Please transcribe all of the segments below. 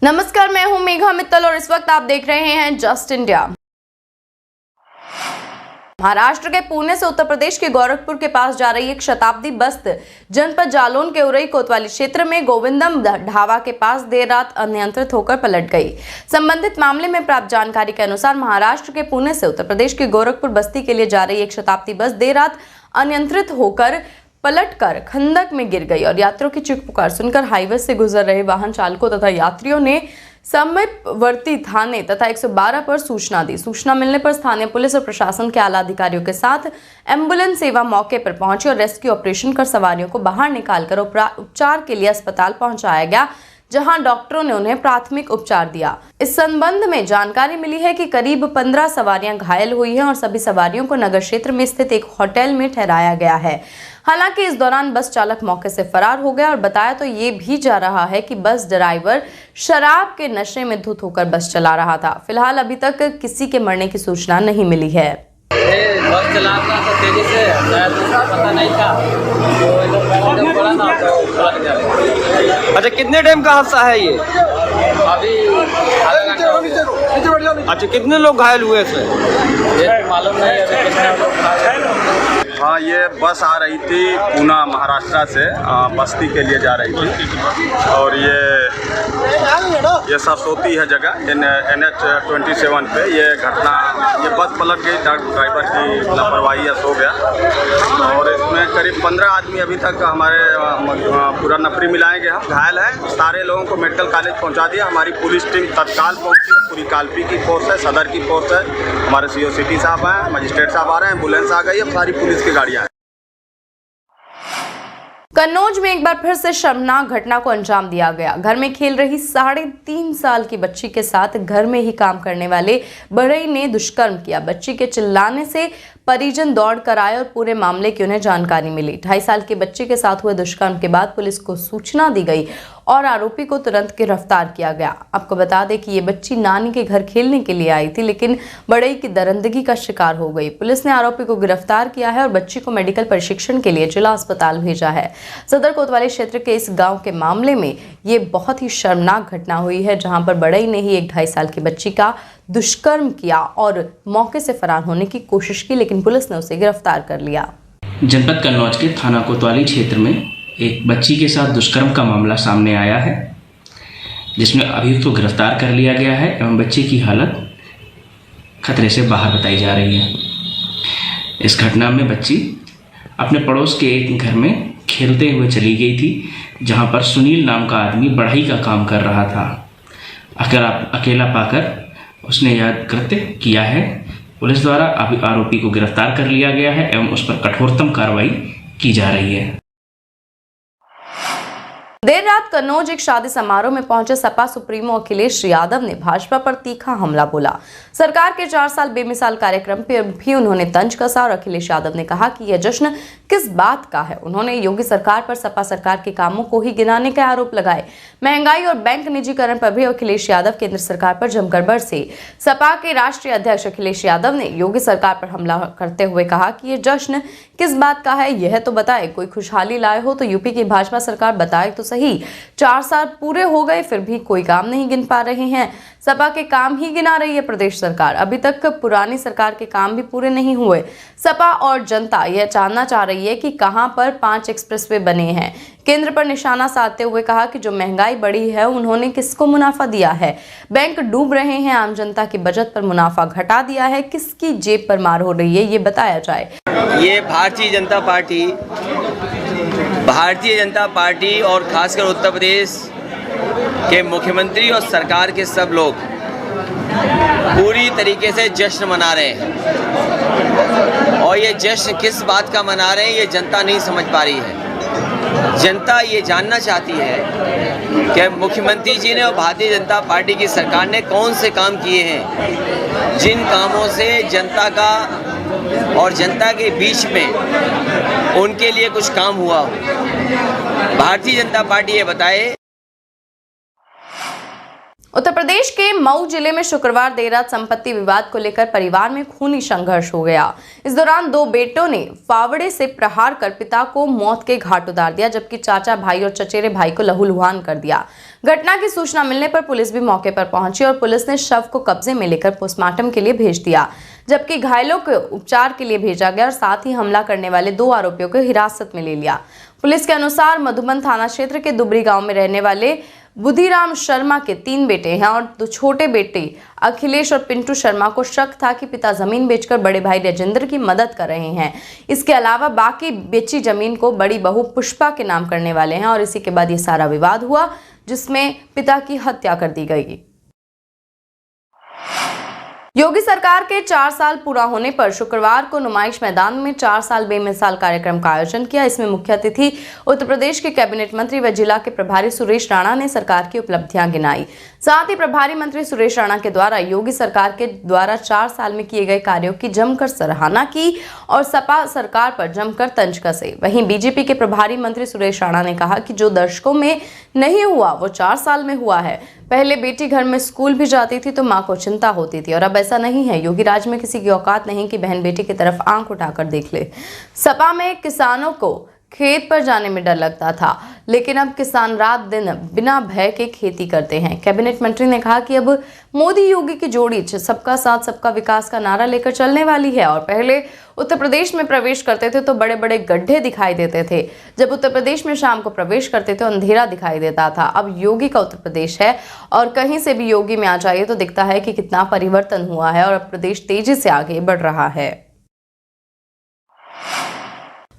नमस्कार, मैं हूं मेघा मित्तल और इस वक्त आप देख रहे हैं जस्ट इंडिया। महाराष्ट्र के पुणे से उत्तर प्रदेश के गोरखपुर के पास जा रही एक शताब्दी बस जनपद जालौन के उरई कोतवाली क्षेत्र में गोविंदम ढाबा के पास देर रात अनियंत्रित होकर पलट गई। संबंधित मामले में प्राप्त जानकारी के अनुसार महाराष्ट्र के पुणे से उत्तर प्रदेश के गोरखपुर बस्ती के लिए जा रही एक शताब्दी बस देर रात अनियंत्रित होकर पलटकर खंडक में गिर गई और यात्रियों की चीख पुकार सुनकर हाईवे से गुजर रहे वाहन चालकों तथा यात्रियों ने समीपवर्ती थाने तथा 112 पर सूचना दी। सूचना मिलने पर स्थानीय पुलिस और प्रशासन के आला अधिकारियों के साथ एम्बुलेंस सेवा मौके पर पहुंची और रेस्क्यू ऑपरेशन कर सवारियों को बाहर निकालकर उपचार के लिए अस्पताल पहुंचाया गया, जहां डॉक्टरों ने उन्हें प्राथमिक उपचार दिया। इस संबंध में जानकारी मिली है कि करीब 15 सवारियां घायल हुई हैं और सभी सवारियों को नगर क्षेत्र में स्थित एक होटल में ठहराया गया है। हालांकि इस दौरान बस चालक मौके से फरार हो गया और बताया तो ये भी जा रहा है कि बस ड्राइवर शराब के नशे में धुत होकर बस चला रहा था। फिलहाल अभी तक किसी के मरने की सूचना नहीं मिली है। बस चला रहा था तेजी से, शायद उसको पता नहीं था तो इधर पड़ा ना तो पलट गया। अच्छा, कितने टाइम का हादसा है ये? अभी आधा घंटा हो गया। अच्छा, कितने लोग घायल हुए इसमें? ये मालूम नहीं अभी कितने लोग घायल। हाँ, ये बस आ रही थी पूना महाराष्ट्र से बस्ती के लिए जा रही थी और ये सरस्वती है जगह NH-27 पे ये घटना, ये बस पलट गई। ड्राइवर की लापरवाही या सो गया और इसमें करीब 15 आदमी अभी तक हमारे पूरा नफरी मिलाएंगे। हम घायल हैं, सारे लोगों को मेडिकल कॉलेज पहुंचा दिया। हमारी पुलिस टीम तत्काल पहुंची है, पूरी कालपी की फोर्स है, सदर की फोर्स है, हमारे CO सिटी साहब हैं, मजिस्ट्रेट साहब आ रहे हैं, एम्बुलेंस आ गई है, सारी पुलिस की गाड़ियाँ हैं। कन्नौज में एक बार फिर से शर्मनाक घटना को अंजाम दिया गया। घर में खेल रही 3.5 साल की बच्ची के साथ घर में ही काम करने वाले बढ़ई ने दुष्कर्म किया। बच्ची के चिल्लाने से परिजन दौड़ कर आए और पूरे मामले की उन्हें जानकारी मिली। 2.5 साल के बच्चे के साथ हुए दुष्कर्म के बाद पुलिस को सूचना दी गई और आरोपी को तुरंत गिरफ्तार किया गया। आपको बता दें कि ये बच्ची नानी के घर खेलने के लिए आई थी, लेकिन बढ़ई की दरिंदगी का शिकार हो गई। पुलिस ने आरोपी को गिरफ्तार किया है और बच्ची को मेडिकल प्रशिक्षण के लिए जिला अस्पताल भेजा है। सदर कोतवाली क्षेत्र के इस गाँव के मामले में ये बहुत ही शर्मनाक घटना हुई है, जहाँ पर बढ़ई ने ही एक 2.5 साल की बच्ची का दुष्कर्म किया और मौके से फरार होने की कोशिश की, लेकिन पुलिस ने उसे गिरफ्तार कर लिया। जनपद कन्नौज के थाना कोतवाली क्षेत्र में एक बच्ची के साथ दुष्कर्म का मामला सामने आया है, जिसमें अभियुक्त को गिरफ्तार कर लिया गया है एवं बच्ची की हालत खतरे से बाहर बताई जा रही है। इस घटना में बच्ची अपने पड़ोस के एक घर में खेलते हुए चली गई थी, जहां पर सुनील नाम का आदमी बढ़ई का काम कर रहा था। अकेला पाकर उसने यह कृत्य किया है। पुलिस द्वारा अभी आरोपी को गिरफ्तार कर लिया गया है एवं उस पर कठोरतम कार्रवाई की जा रही है। देर रात कन्नौज एक शादी समारोह में पहुंचे सपा सुप्रीमो अखिलेश यादव ने भाजपा पर तीखा हमला बोला। सरकार के 4 साल बेमिसाल कार्यक्रम पर भी उन्होंने तंज कसा और अखिलेश यादव ने कहा कि यह जश्न किस बात का है। उन्होंने योगी सरकार पर सपा सरकार के कामों को ही गिनाने के आरोप लगाए। महंगाई और बैंक निजीकरण पर भी अखिलेश यादव केंद्र सरकार पर जमकर बरसे। सपा के राष्ट्रीय अध्यक्ष अखिलेश यादव ने योगी सरकार पर हमला करते हुए कहा कि यह जश्न किस बात का है, यह तो बताए। कोई खुशहाली लाए हो तो यूपी की भाजपा सरकार बताए तो सही। 4 साल पूरे हो गए फिर भी कोई काम नहीं गिन पा रहे हैं। सपा के काम ही गिना रही है प्रदेश सरकार। अभी तक पुरानी सरकार के काम भी पूरे नहीं हुए। सपा और जनता यह जानना चाह रही है कि कहां पर 5 एक्सप्रेसवे बने हैं। केंद्र पर निशाना साधते हुए कहा कि जो महंगाई बढ़ी है उन्होंने किसको मुनाफा दिया है। बैंक डूब रहे हैं, आम जनता की बचत पर मुनाफा घटा दिया है। किसकी जेब पर मार हो रही है ये बताया जाए। ये भारतीय जनता पार्टी और खासकर उत्तर प्रदेश के मुख्यमंत्री और सरकार के सब लोग पूरी तरीके से जश्न मना रहे हैं और ये जश्न किस बात का मना रहे हैं ये जनता नहीं समझ पा रही है। जनता ये जानना चाहती है कि मुख्यमंत्री जी ने और भारतीय जनता पार्टी की सरकार ने कौन से काम किए हैं, जिन कामों से जनता का और जनता के बीच में उनके लिए कुछ काम हुआ हो। भारतीय जनता पार्टी ये बताए। उत्तर प्रदेश के मऊ जिले में शुक्रवार देर रात संपत्ति विवाद को लेकर परिवार में खूनी संघर्ष हो गया। इस दौरान दो बेटों ने फावड़े से प्रहार कर पिता को मौत के घाट उतार दिया, जबकि चाचा भाई और चचेरे भाई को लहूलुहान कर दिया। घटना की सूचना मिलने पर पुलिस भी मौके पर पहुंची और पुलिस ने शव को कब्जे में लेकर पोस्टमार्टम के लिए भेज दिया, जबकि घायलों को उपचार के लिए भेजा गया और साथ ही हमला करने वाले 2 आरोपियों को हिरासत में ले लिया। पुलिस के अनुसार मधुबन थाना क्षेत्र के दुबरी गांव में रहने वाले बुधिराम शर्मा के 3 बेटे हैं और 2 छोटे बेटे अखिलेश और पिंटू शर्मा को शक था कि पिता जमीन बेचकर बड़े भाई राजेंद्र की मदद कर रहे हैं। इसके अलावा बाकी बेची जमीन को बड़ी बहू पुष्पा के नाम करने वाले हैं और इसी के बाद ये सारा विवाद हुआ, जिसमें पिता की हत्या कर दी गई। योगी सरकार के 4 साल पूरा होने पर शुक्रवार को नुमाइश मैदान में 4 साल बेमिसाल कार्यक्रम का आयोजन किया। इसमें मुख्य अतिथि उत्तर प्रदेश के कैबिनेट मंत्री व जिला के प्रभारी सुरेश राणा ने सरकार की उपलब्धियां गिनाई। साथ ही प्रभारी मंत्री सुरेश राणा के द्वारा योगी सरकार के द्वारा 4 साल में किए गए कार्यों की जमकर सराहना की और सपा सरकार पर जमकर तंज कसे। वहीं बीजेपी के प्रभारी मंत्री सुरेश राणा ने कहा कि जो दशकों में नहीं हुआ वो 4 साल में हुआ है। पहले बेटी घर में स्कूल भी जाती थी तो माँ को चिंता होती थी और अब ऐसा नहीं है। योगी राज में किसी की औकात नहीं कि बहन बेटी की तरफ आंख उठाकर देख ले। सपा में किसानों को खेत पर जाने में डर लगता था, लेकिन अब किसान रात दिन बिना भय के खेती करते हैं। कैबिनेट मंत्री ने कहा कि अब मोदी योगी की जोड़ी सबका साथ सबका विकास का नारा लेकर चलने वाली है और पहले उत्तर प्रदेश में प्रवेश करते थे तो बड़े बड़े गड्ढे दिखाई देते थे। जब उत्तर प्रदेश में शाम को प्रवेश करते थे अंधेरा दिखाई देता था। अब योगी का उत्तर प्रदेश है और कहीं से भी योगी में आ जाइए तो दिखता है कि कितना परिवर्तन हुआ है और अब प्रदेश तेजी से आगे बढ़ रहा है।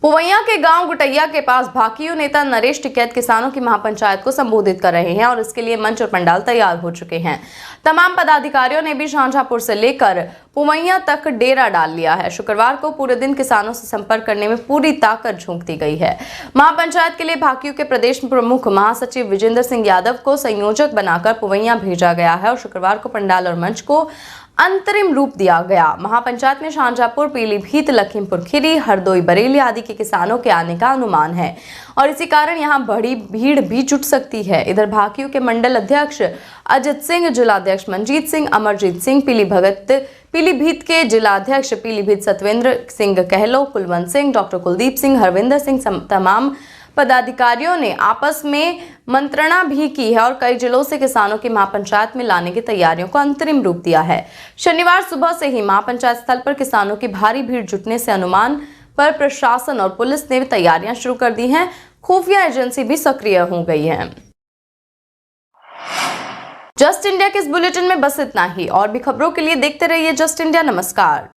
पुवैया के गांव गुटैया के पास भाकियू नेता नरेश टिकैत किसानों की महापंचायत को संबोधित कर रहे हैं और इसके लिए मंच और पंडाल तैयार हो चुके हैं। तमाम पदाधिकारियों ने भी शाहजहांपुर से लेकर पुवैया तक डेरा डाल लिया है। शुक्रवार को पूरे दिन किसानों से संपर्क करने में पूरी ताकत झोंक दी गई है। महापंचायत के लिए भाकियू के प्रदेश प्रमुख महासचिव विजेंद्र सिंह यादव को संयोजक बनाकर पुवैया भेजा गया है और शुक्रवार को पंडाल और मंच को अंतरिम रूप दिया गया। महापंचायत में शाहजहांपुर, पीलीभीत, लखीमपुर खीरी, हरदोई, बरेली आदि के किसानों के आने का अनुमान है और इसी कारण यहां बड़ी भीड़ भी जुट सकती है। इधर भाकियू के मंडल अध्यक्ष अजित सिंह, जिलाध्यक्ष मंजीत सिंह, अमरजीत सिंह, पीलीभीत के जिलाध्यक्ष पीलीभीत सतवेंद्र सिंह कहलो, कुलवंत सिंह, डॉक्टर कुलदीप सिंह, हरविंदर सिंह तमाम पदाधिकारियों ने आपस में मंत्रणा भी की है और कई जिलों से किसानों की महापंचायत में लाने की तैयारियों को अंतरिम रूप दिया है। शनिवार सुबह से ही महापंचायत स्थल पर किसानों की भारी भीड़ जुटने से अनुमान पर प्रशासन और पुलिस ने तैयारियां शुरू कर दी हैं। खुफिया एजेंसी भी सक्रिय हो गई है। जस्ट इंडिया के इस बुलेटिन में बस इतना ही। और भी खबरों के लिए देखते रहिए जस्ट इंडिया। नमस्कार।